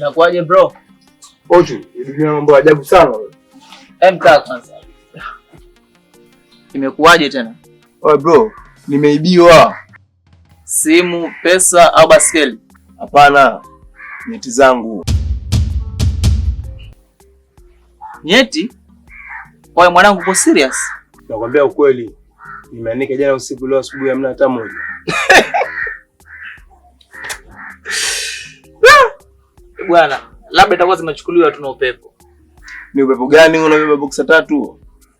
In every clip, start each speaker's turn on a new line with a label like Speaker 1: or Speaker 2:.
Speaker 1: Inakuaje bro?
Speaker 2: Ochu, dunia mambo ajabu sana wewe.
Speaker 1: Mkaa kwanza. Imekuaje tena?
Speaker 2: Oe bro, nimeibiwa.
Speaker 1: Simu, pesa au baskeli?
Speaker 2: Hapana, nyeti zangu.
Speaker 1: Nyeti? Oe mwanangu, uko serious?
Speaker 2: Nakwambia ukweli. Nimeandika jana usiku, leo asubuhi hamna hata moja.
Speaker 1: Bwana, labda itakuwa zimechukuliwa tu na upepo.
Speaker 2: Ni upepo gani unabeba boxa 3?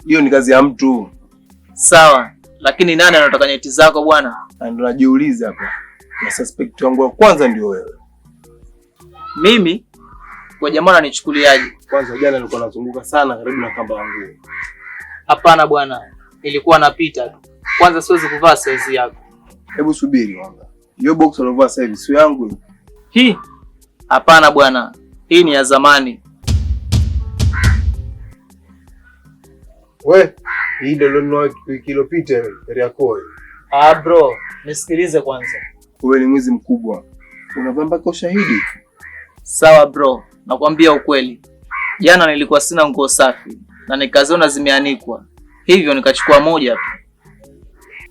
Speaker 2: Hiyo ni kazi ya mtu.
Speaker 1: Sawa, lakini nani anataka nyeti zako bwana?
Speaker 2: Ndio najiuliza hapa. Na suspect wangu wa kwanza ndio wewe.
Speaker 1: Mimi? Kwa jamaa ananichukuliaje?
Speaker 2: Kwanza jana nilikuwa nazunguka sana karibu na kamba yangu.
Speaker 1: Hapana bwana, ilikuwa napita tu. Kwanza siwezi kuvaa size yako.
Speaker 2: Hebu subiri wanga. Hiyo box ulovaa sasa hivi sio yangu.
Speaker 1: Hii? Hapana bwana. Hii ni ya zamani.
Speaker 2: We, hii ndio nilonunua wiki iliyopita yako.
Speaker 1: Bro, nisikilize kwanza.
Speaker 2: Wewe ni mwizi mkubwa. Unavaa mpaka ushahidi.
Speaker 1: Sawa bro, nakwambia ukweli. Jana nilikuwa sina nguo safi na nikaziona zimeanikwa. Hivyo nikachukua moja tu.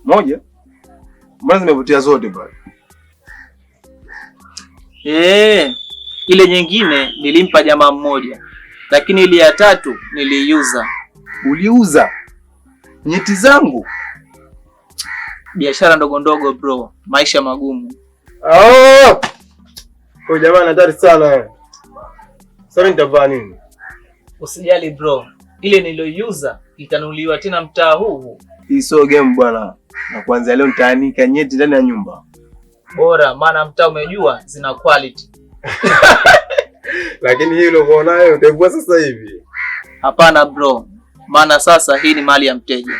Speaker 2: Moja? Mbona zimepotea zote bwana?
Speaker 1: Ile nyingine nilimpa jamaa mmoja. Lakini ile ya tatu niliiuza.
Speaker 2: Uliuza? Nyeti zangu?
Speaker 1: Biashara ndogo ndogo bro, maisha magumu.
Speaker 2: Kwa jamaa hatari sana. Sasa nitavaa nini?
Speaker 1: Usijali bro, ile niliyoiuza itanunuliwa tena mtaa huu.
Speaker 2: Hii sio game bwana. Na kuanzia leo nitaanika nyeti ndani ya nyumba.
Speaker 1: Bora, maana mtaa umejua zina quality.
Speaker 2: Lakini hii uliokuwa nayo utaivua sasa hivi.
Speaker 1: Hapana bro, maana sasa hii ni mali ya mteja.